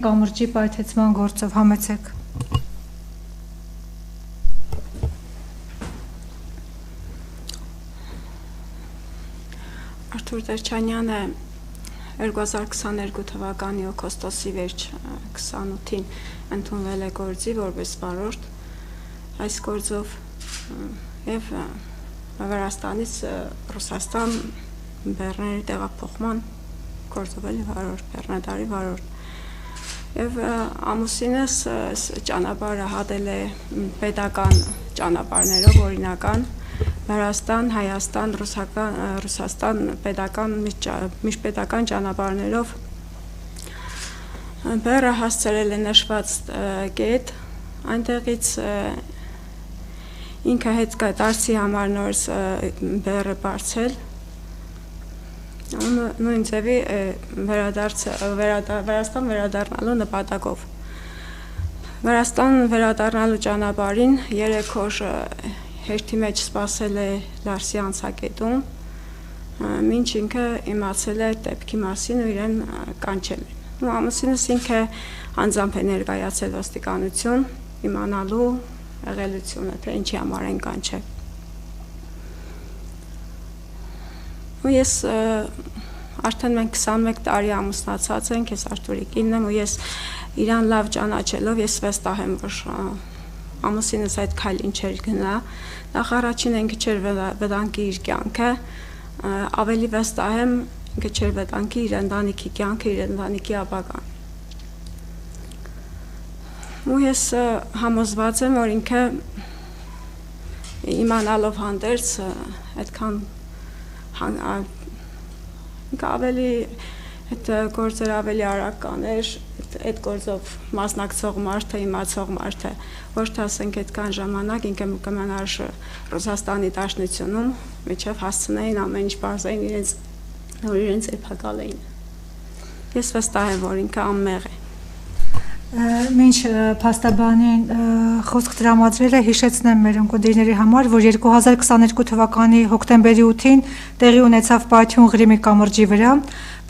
Կամրջի պայթեցման գործով համեցեք։ Արթուր Տերչանյանը 2022 թվականի օգոստոսի վերջ 28-ին ընդունվել է գործի որպես վարորդ այս գործով եւ Վրաստանից Ռուսաստան բեռների տեղափոխման գործով էլի վարորդ, բեռնատարի վարորդ։ Եվ ամուսինս ճանապարհը հատել է պետական ճանապարհներով, օրինական Վրաստան, Հայաստան, Ռուսաստան պետական միջպետական ճանապարհներով բեռը հասցրել է նշված կետ, այնտեղից ինքը հետ դարձի համար նորից բեռը բարձել, նույն ձևի Վրաստան վերադառնալու նպատակով։ Վրաստան վերադառնալու ճանապարհին 3 օր հերթի մեջ սպասել է Լարսի անցակետում, մինչ ինքը իմացել է դեպքի մասին ու իրեն կանչել է։ Ամուսինս ինքը անձամբ է ներկայացել ոստիկանություն, իմանալու եղելությունը, թե ինչի համար են կանչել։ Ու ես արդեն մենք 21 տարի ամուսնացած ենք, ես Արթուրի կինն եմ ու ես իրան լավ ճանաչելով ես վստահ եմ, որ ամուսինս այդ քայլին չէր գնա, նախ առաջին ինքը չէր վտանգի իր կյանքը, ավելի վստահ եմ ինքը չէր վտանգի իր ընտանիքի կյանքը, իր ընտանիքի ապագան։ Ու ես համոզված եմ, որ ինքը իմանալով հանդերձ այդքան ավելի այդ գործերը ավելի արագ կաներ, այդ գործով մասնակցող մարդը, իմացող մարդը, ոչ թե ասենք այդքան ժամանակ ինքը կմնար Ռուսաստանի Դաշնությունում, միջև հասցնեին ամեն ինչ բարձային իրենց երբակալեին։ Ես վստահ եմ, որ ինքը անմեղ է։ Մինչ փաստաբանին խոսք տրամադրել է, հիշեցնեմ մեր ունկնդիրների համար, որ 2022 թվականի հոկտեմբերի 8-ին տեղի ունեցավ Պայթյուն Ղրիմի կամրջի վրա։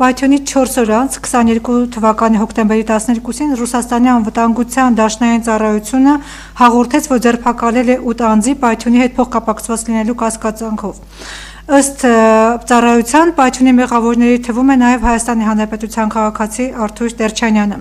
Պայթյունից 4 օր անց 22 թվականի հոկտեմբերի 12-ին Ռուսաստանի անվտանգության դաշնային ծառայությունը հաղորդեց, որ ձերբակալել է 8 անձի Պայթյունի հետ փոխկապակցված լինելու կասկածանքով։ Ըստ ծառայության Պայթյունի մեղավորների թվում է նաև Հայաստանի Հանրապետության քաղաքացի Արթուր Տերչանյանը։